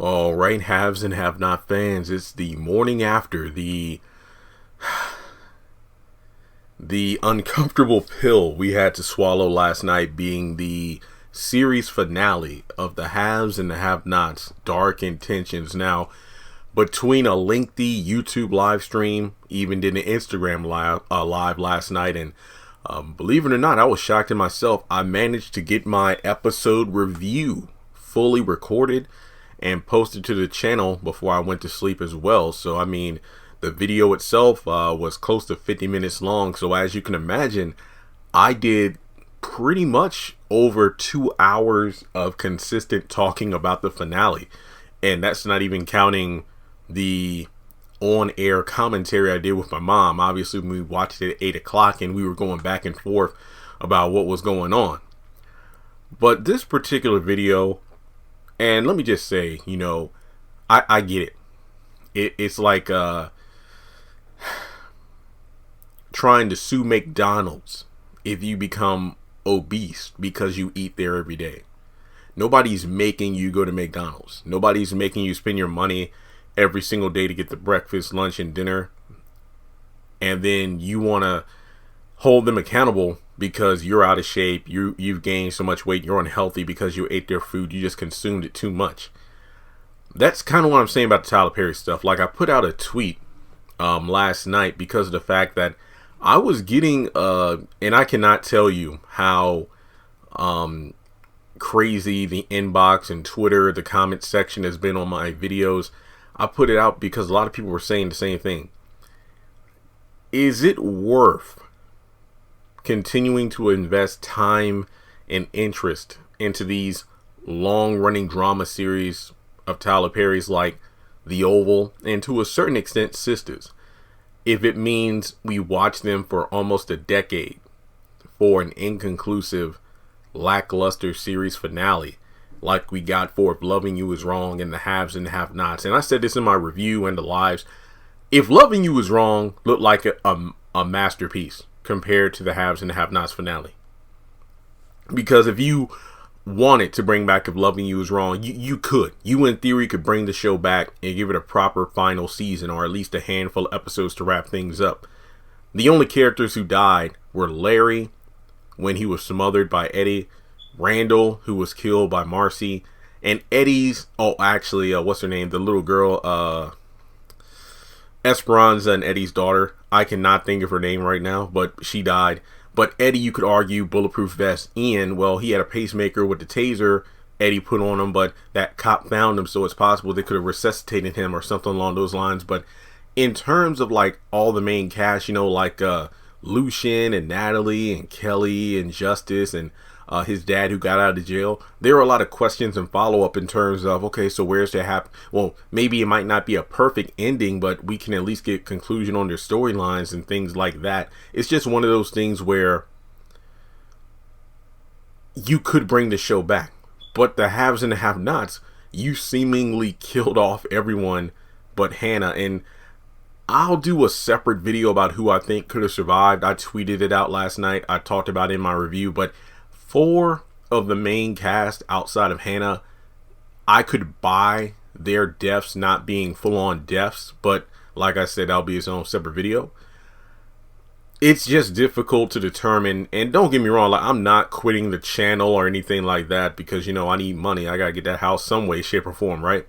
All right, haves and have not fans. It's the morning after the uncomfortable pill we had to swallow last night, being the series finale of the haves and the have-nots, Dark Intentions. Now, between a lengthy YouTube live stream, even did an Instagram live last night, and believe it or not, I was shocked at myself. I managed to get my episode review fully recorded and posted to the channel before I went to sleep as well. So I mean, the video itself was close to 50 minutes long. So as you can imagine, I did pretty much over 2 hours of consistent talking about the finale. And that's not even counting the on-air commentary I did with my mom. Obviously, we watched it at 8 o'clock and we were going back and forth about what was going on. But this particular video, and let me just say, you know, I get it. It's like trying to sue McDonald's if you become obese because you eat there every day. Nobody's making you go to McDonald's. Nobody's making you spend your money every single day to get the breakfast, lunch, and dinner. And then you want to hold them accountable because you're out of shape, you've gained so much weight, you're unhealthy because you ate their food, you just consumed it too much. That's kind of what I'm saying about the Tyler Perry stuff. Like, I put out a tweet last night because of the fact that I was getting and I cannot tell you how crazy the inbox and Twitter, the comment section has been on my videos. I put it out because a lot of people were saying the same thing. Is it worth continuing to invest time and interest into these long-running drama series of Tyler Perry's, like The Oval, and to a certain extent Sisters, if it means we watch them for almost a decade for an inconclusive, lackluster series finale like we got for If Loving You Is Wrong and the Haves and the Have-Nots? And I said this in my review and the lives. If Loving You Is Wrong looked like a masterpiece compared to the Haves and the Have-Nots finale. Because if you wanted to bring back If Loving You Is Wrong, you could. You, in theory, could bring the show back and give it a proper final season, or at least a handful of episodes to wrap things up. The only characters who died were Larry, when he was smothered by Eddie, Randall, who was killed by Marcy, and Eddie's, what's her name? The little girl, Esperanza, and Eddie's daughter. I cannot think of her name right now, but she died. But Eddie, you could argue, bulletproof vest. Ian, well, he had a pacemaker with the taser Eddie put on him, but that cop found him, so it's possible they could have resuscitated him or something along those lines. But in terms of like all the main cast, you know, like Lucian and Natalie and Kelly and Justice and his dad who got out of jail, there are a lot of questions and follow-up in terms of, okay, so where's the well, maybe it might not be a perfect ending, but we can at least get conclusion on their storylines and things like that. It's just one of those things where you could bring the show back, but the haves and the have-nots, you seemingly killed off everyone but Hannah. And I'll do a separate video about who I think could have survived. I tweeted it out last night. I talked about it in my review, but 4 of the main cast outside of Hannah, I could buy their deaths not being full-on deaths, but like I said, that'll be its own separate video. It's just difficult to determine, and don't get me wrong, like, I'm not quitting the channel or anything like that because, you know, I need money. I gotta get that house some way, shape, or form, right?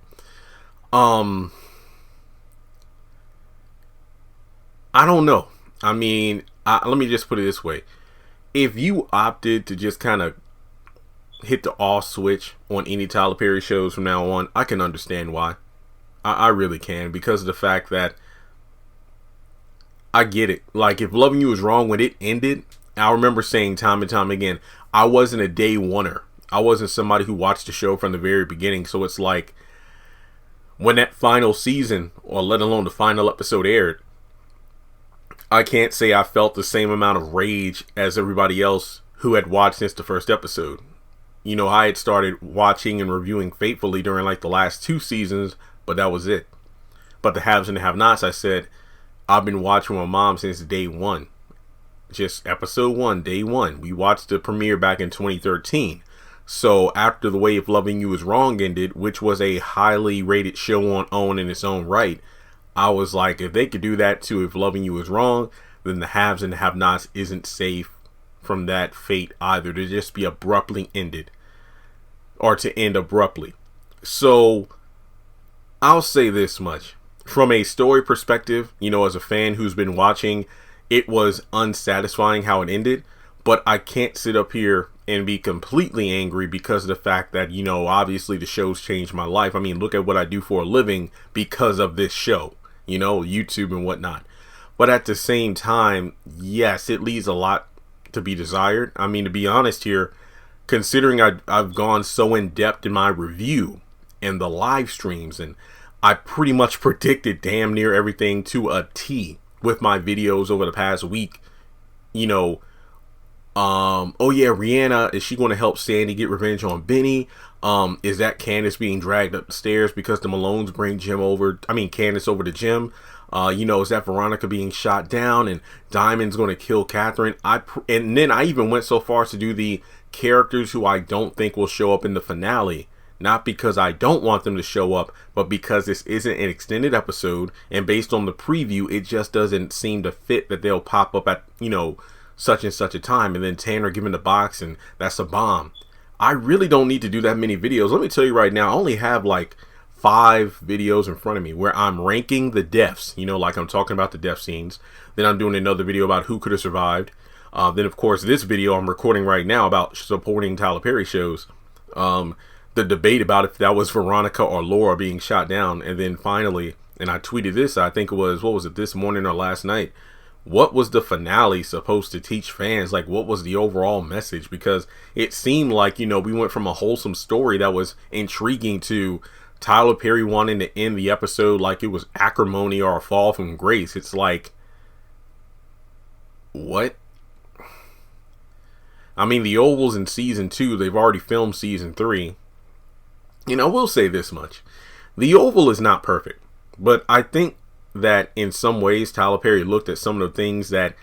I don't know. I mean, let me just put it this way. If you opted to just kind of hit the off switch on any Tyler Perry shows from now on, I can understand why. I really can, because of the fact that I get it. Like, If Loving You Is Wrong, when it ended, I remember saying time and time again, I wasn't a day oneer. I wasn't somebody who watched the show from the very beginning. So it's like, when that final season, or let alone the final episode, aired, I can't say I felt the same amount of rage as everybody else who had watched since the first episode. You know, I had started watching and reviewing faithfully during like the last 2 seasons, but that was it. But the haves and the have-nots, I said, I've been watching with my mom since day 1. Just episode 1, day 1. We watched the premiere back in 2013. So after The Way of Loving You Is Wrong ended, which was a highly rated show on OWN in its own right, I was like, if they could do that to If Loving You Is Wrong, then the haves and the have-nots isn't safe from that fate either, to just be abruptly ended, or to end abruptly. So I'll say this much. From a story perspective, as a fan who's been watching, it was unsatisfying how it ended, but I can't sit up here and be completely angry because of the fact that, obviously the show's changed my life. I mean, look at what I do for a living because of this show, YouTube and whatnot. But at the same time, yes, it leaves a lot to be desired. I mean, to be honest here, considering I've gone so in depth in my review and the live streams, and I pretty much predicted damn near everything to a T with my videos over the past week. Oh yeah, Rihanna, is she going to help Sandy get revenge on Benny? Is that Candace being dragged up the stairs because the Malones bring Candace over to Jim? Is that Veronica being shot down and Diamond's going to kill Catherine? And then I even went so far as to do the characters who I don't think will show up in the finale. Not because I don't want them to show up, but because this isn't an extended episode, and based on the preview, it just doesn't seem to fit that they'll pop up at, such and such a time, and then Tanner giving the box, and that's a bomb. I really don't need to do that many videos. Let me tell you right now, I only have like 5 videos in front of me where I'm ranking the deaths, like I'm talking about the death scenes. Then I'm doing another video about who could have survived. Then of course this video I'm recording right now about supporting Tyler Perry shows. The debate about if that was Veronica or Laura being shot down. And then finally, and I tweeted this, I think it was, what was it, this morning or last night? What was the finale supposed to teach fans? Like, what was the overall message? Because it seemed like, we went from a wholesome story that was intriguing to Tyler Perry wanting to end the episode like it was acrimony or a fall from grace. It's like, what? I mean, the Oval's in season 2. They've already filmed season 3. I will say this much. The Oval is not perfect, but I think that in some ways Tyler Perry looked at some of the things that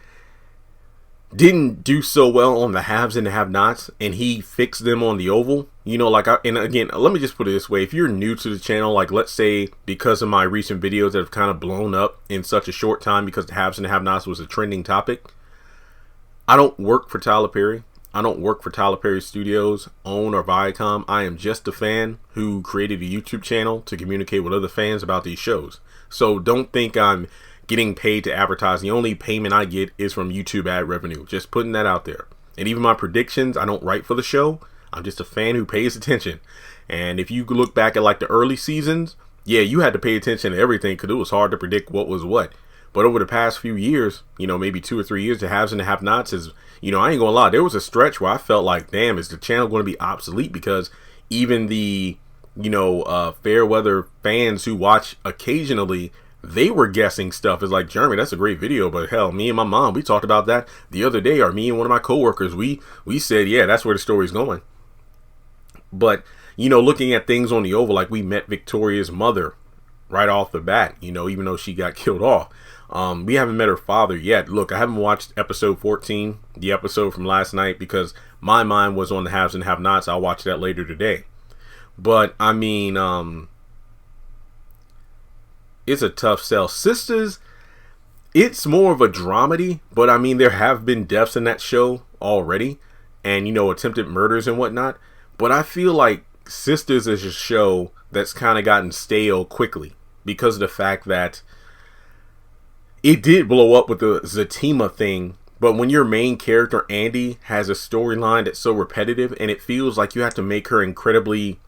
didn't do so well on the haves and the have-nots, and he fixed them on the Oval. And again, let me just put it this way. If you're new to the channel, like let's say because of my recent videos that have kind of blown up in such a short time because the haves and the have-nots was a trending topic, I don't work for Tyler Perry. I don't work for Tyler Perry Studios, OWN, or Viacom. I am just a fan who created a YouTube channel to communicate with other fans about these shows. So don't think I'm getting paid to advertise. The only payment I get is from YouTube ad revenue. Just putting that out there. And even my predictions, I don't write for the show. I'm just a fan who pays attention. And if you look back at like the early seasons, yeah, you had to pay attention to everything because it was hard to predict what was what. But over the past few years, maybe 2 or 3 years, the haves and the have-nots is, I ain't gonna lie, there was a stretch where I felt like, damn, is the channel going to be obsolete? Because even the, fair weather fans who watch occasionally, they were guessing stuff. It's like, Jeremy, that's a great video, but hell, me and my mom, we talked about that the other day, or me and one of my coworkers, we said, yeah, that's where the story's going. But, looking at things on the Oval, like we met Victoria's mother right off the bat, even though she got killed off. We haven't met her father yet. Look, I haven't watched episode 14, the episode from last night, because my mind was on the haves and have-nots. I'll watch that later today. But, I mean, it's a tough sell. Sisters, it's more of a dramedy, but I mean, there have been deaths in that show already, and, attempted murders and whatnot. But I feel like Sisters is a show that's kind of gotten stale quickly because of the fact that it did blow up with the Zatima thing, but when your main character, Andy, has a storyline that's so repetitive and it feels like you have to make her incredibly...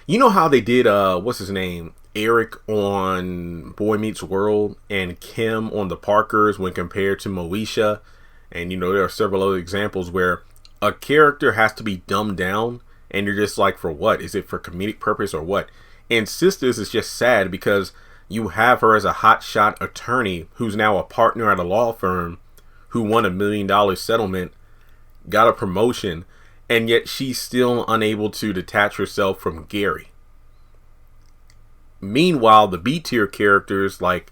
how they did, what's his name? Eric on Boy Meets World and Kim on The Parkers when compared to Moesha. And, there are several other examples where a character has to be dumbed down and you're just like, for what? Is it for comedic purpose or what? And Sisters is just sad because you have her as a hotshot attorney who's now a partner at a law firm who won $1 million settlement, got a promotion, and yet she's still unable to detach herself from Gary. Meanwhile, the B tier characters like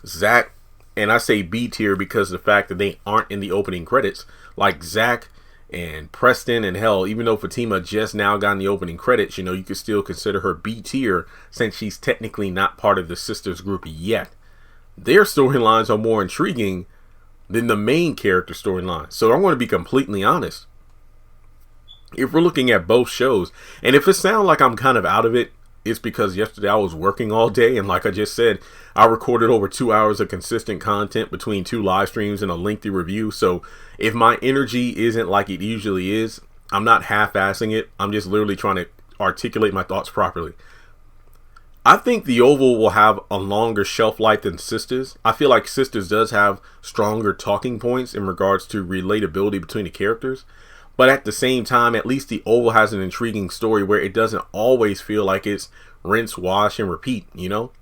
Zach, and I say B tier because of the fact that they aren't in the opening credits, like Zach And Preston, and hell, even though Fatima just now got in the opening credits, you could still consider her B tier since she's technically not part of the sisters group yet. Their storylines are more intriguing than the main character storyline. So I'm going to be completely honest. If we're looking at both shows, and if it sounds like I'm kind of out of it, it's because yesterday I was working all day, and like I just said, I recorded over 2 hours of consistent content between 2 live streams and a lengthy review. So if my energy isn't like it usually is, I'm not half-assing it. I'm just literally trying to articulate my thoughts properly. I think The Oval will have a longer shelf life than Sisters. I feel like Sisters does have stronger talking points in regards to relatability between the characters. But at the same time, at least The Oval has an intriguing story where it doesn't always feel like it's rinse, wash, and repeat,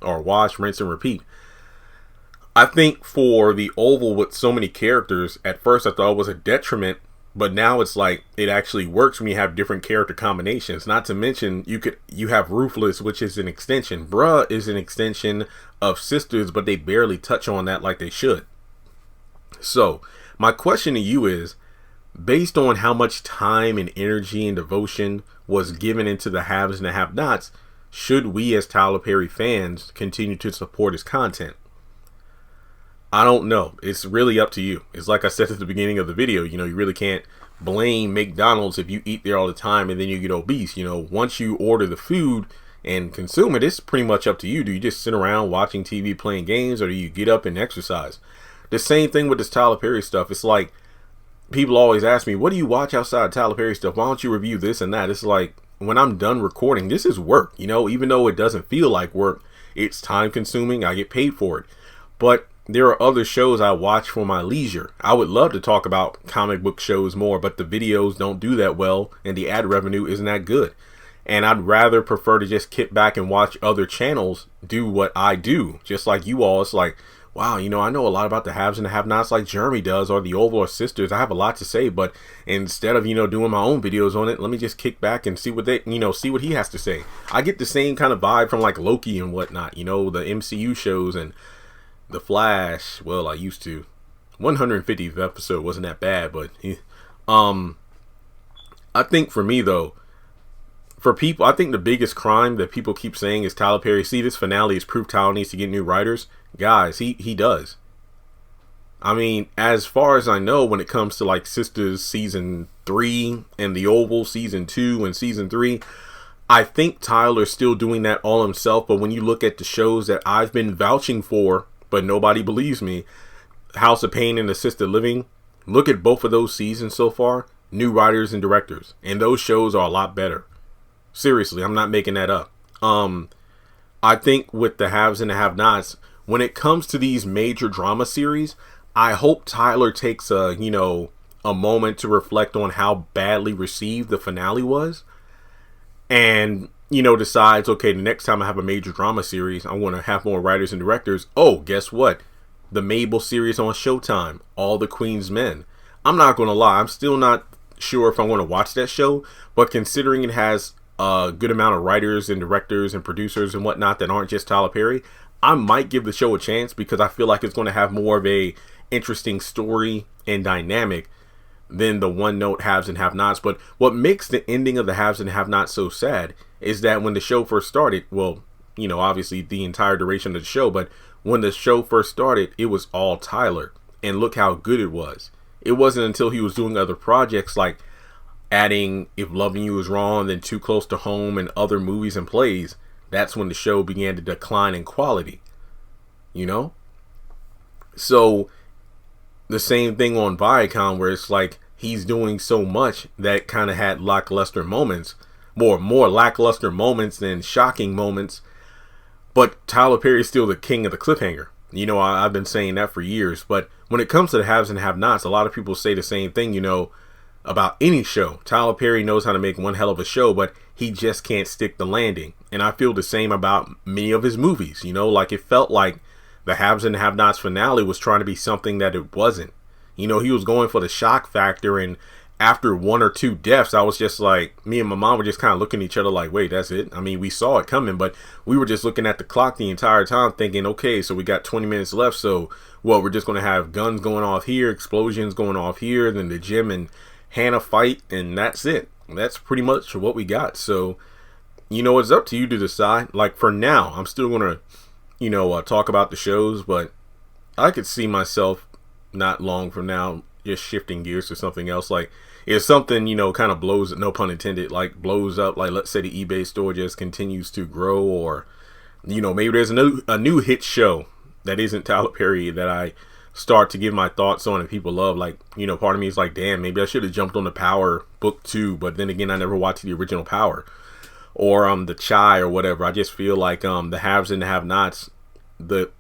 or wash, rinse, and repeat. I think for The Oval with so many characters, at first I thought it was a detriment, but now it's like it actually works when you have different character combinations. Not to mention, you have Ruthless, which is an extension. Bruh is an extension of Sisters, but they barely touch on that like they should. So, my question to you is, based on how much time and energy and devotion was given into the haves and the have-nots, should we as Tyler Perry fans continue to support his content? I don't know. It's really up to you. It's like I said at the beginning of the video, you really can't blame McDonald's if you eat there all the time and then you get obese. Once you order the food and consume it, it's pretty much up to you. Do you just sit around watching TV, playing games, or do you get up and exercise? The same thing with this Tyler Perry stuff. It's like, people always ask me, what do you watch outside Tyler Perry stuff? Why don't you review this and that? It's like, when I'm done recording, this is work, even though it doesn't feel like work, it's time consuming. I get paid for it. But there are other shows I watch for my leisure. I would love to talk about comic book shows more, but the videos don't do that well and the ad revenue isn't that good. And I'd rather prefer to just kick back and watch other channels do what I do. Just like you all, it's like, wow, I know a lot about the haves and the have-nots like Jeremy does, or The Oval, or Sisters. I have a lot to say, but instead of, doing my own videos on it, let me just kick back and see what see what he has to say. I get the same kind of vibe from like Loki and whatnot, the MCU shows and The Flash. Well, I used to. 150th episode wasn't that bad, but I think for me though, for people, I think the biggest crime that people keep saying is Tyler Perry. See, this finale is proof Tyler needs to get new writers. Guys, he does. I mean, as far as I know, when it comes to like Sisters season 3 and The Oval season 2 and season 3, I think Tyler's still doing that all himself. But when you look at the shows that I've been vouching for, but nobody believes me, House of Pain and Assisted Living, look at both of those seasons so far, new writers and directors, and those shows are a lot better. Seriously, I'm not making that up. I think with the haves and the have-nots, when it comes to these major drama series, I hope Tyler takes a moment to reflect on how badly received the finale was, and decides, okay, the next time I have a major drama series, I want to have more writers and directors. Oh, guess what? The Mabel series on Showtime, All the Queen's Men. I'm not going to lie, I'm still not sure if I want to watch that show, but considering it has a good amount of writers and directors and producers and whatnot that aren't just Tyler Perry, I might give the show a chance because I feel like it's going to have more of a interesting story and dynamic than the one note haves and have-nots. But what makes the ending of the haves and have-nots so sad is that when the show first started, well, obviously the entire duration of the show, but when the show first started, it was all Tyler, and look how good it was. It wasn't until he was doing other projects like adding If Loving You Is Wrong, then Too Close to Home, and other movies and plays, that's when the show began to decline in quality. So the same thing on Viacom, where it's like he's doing so much that kind of had lackluster moments, more lackluster moments than shocking moments. But Tyler Perry is still the king of the cliffhanger. I've been saying that for years. But when it comes to the haves and have-nots, a lot of people say the same thing, about any show. Tyler Perry knows how to make one hell of a show, but he just can't stick the landing. And I feel the same about many of his movies. Like it felt like the haves and have-nots finale was trying to be something that it wasn't. He was going for the shock factor, and after 1 or 2 deaths, I was just like, me and my mom were just kind of looking at each other like, wait, that's it? I mean, we saw it coming, but we were just looking at the clock the entire time thinking, okay, so we got 20 minutes left, so, we're just going to have guns going off here, explosions going off here, then the gym and HAHN fight, and that's it. That's pretty much what we got. So, it's up to you to decide. Like, for now, I'm still going to, talk about the shows, but I could see myself not long from now just shifting gears to something else. Like, if something, kind of blows, no pun intended, like blows up, like let's say the eBay store just continues to grow, or, maybe there's a new hit show that isn't Tyler Perry that I start to give my thoughts on and people love. Like, part of me is like, damn, maybe I should have jumped on the Power book 2, but then again, I never watched the original Power, or the Chai or whatever. I just feel like the haves and the have-nots, the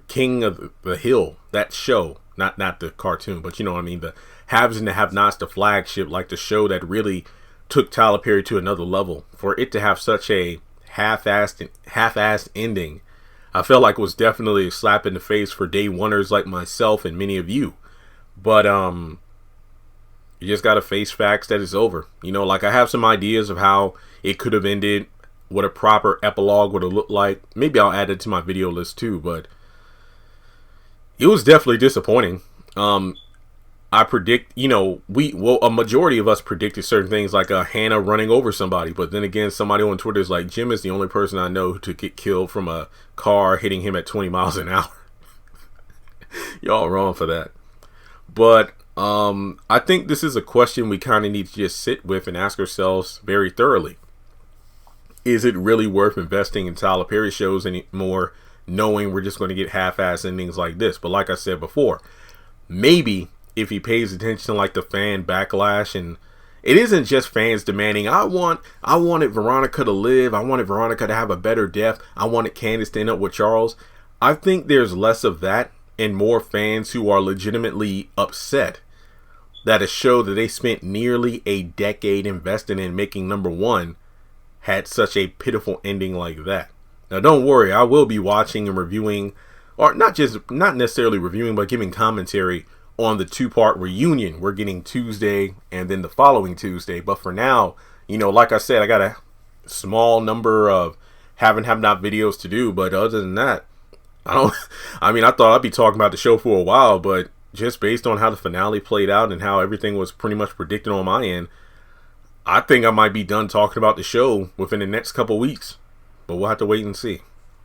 King of the Hill, that show, not the cartoon, but you know what I mean, the haves and the have-nots, the flagship, like the show that really took Tyler Perry to another level. For it to have such a half-assed ending, I felt like it was definitely a slap in the face for day oneers like myself and many of you. But you just gotta face facts that it's over. Like, I have some ideas of how it could have ended, what a proper epilogue would have looked like. Maybe I'll add it to my video list too, but it was definitely disappointing. I predict, a majority of us predicted certain things, like Hannah running over somebody. But then again, somebody on Twitter is like, Jim is the only person I know to get killed from a car hitting him at 20 miles an hour. Y'all wrong for that. But I think this is a question we kind of need to just sit with and ask ourselves very thoroughly. Is it really worth investing in Tyler Perry shows anymore, knowing we're just going to get half-ass endings like this? But like I said before, maybe if he pays attention to like the fan backlash, and it isn't just fans demanding, I wanted Veronica to live, I wanted Veronica to have a better death, I wanted Candace to end up with Charles. I think there's less of that and more fans who are legitimately upset that a show that they spent nearly a decade investing in making #1 had such a pitiful ending like that. Now, don't worry, I will be watching and reviewing, or not necessarily reviewing, but giving commentary on the 2-part reunion we're getting Tuesday and then the following Tuesday. But for now, like I said, I got a small number of have not videos to do. But other than that, I thought I'd be talking about the show for a while, but just based on how the finale played out and how everything was pretty much predicted on my end, I think I might be done talking about the show within the next couple weeks. But we'll have to wait and see.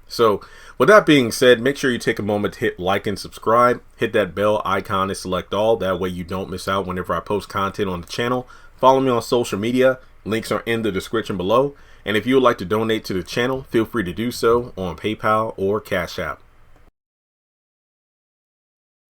So, with that being said, make sure you take a moment to hit like and subscribe. Hit that bell icon and select all. That way you don't miss out whenever I post content on the channel. Follow me on social media. Links are in the description below. And if you would like to donate to the channel, feel free to do so on PayPal or Cash App.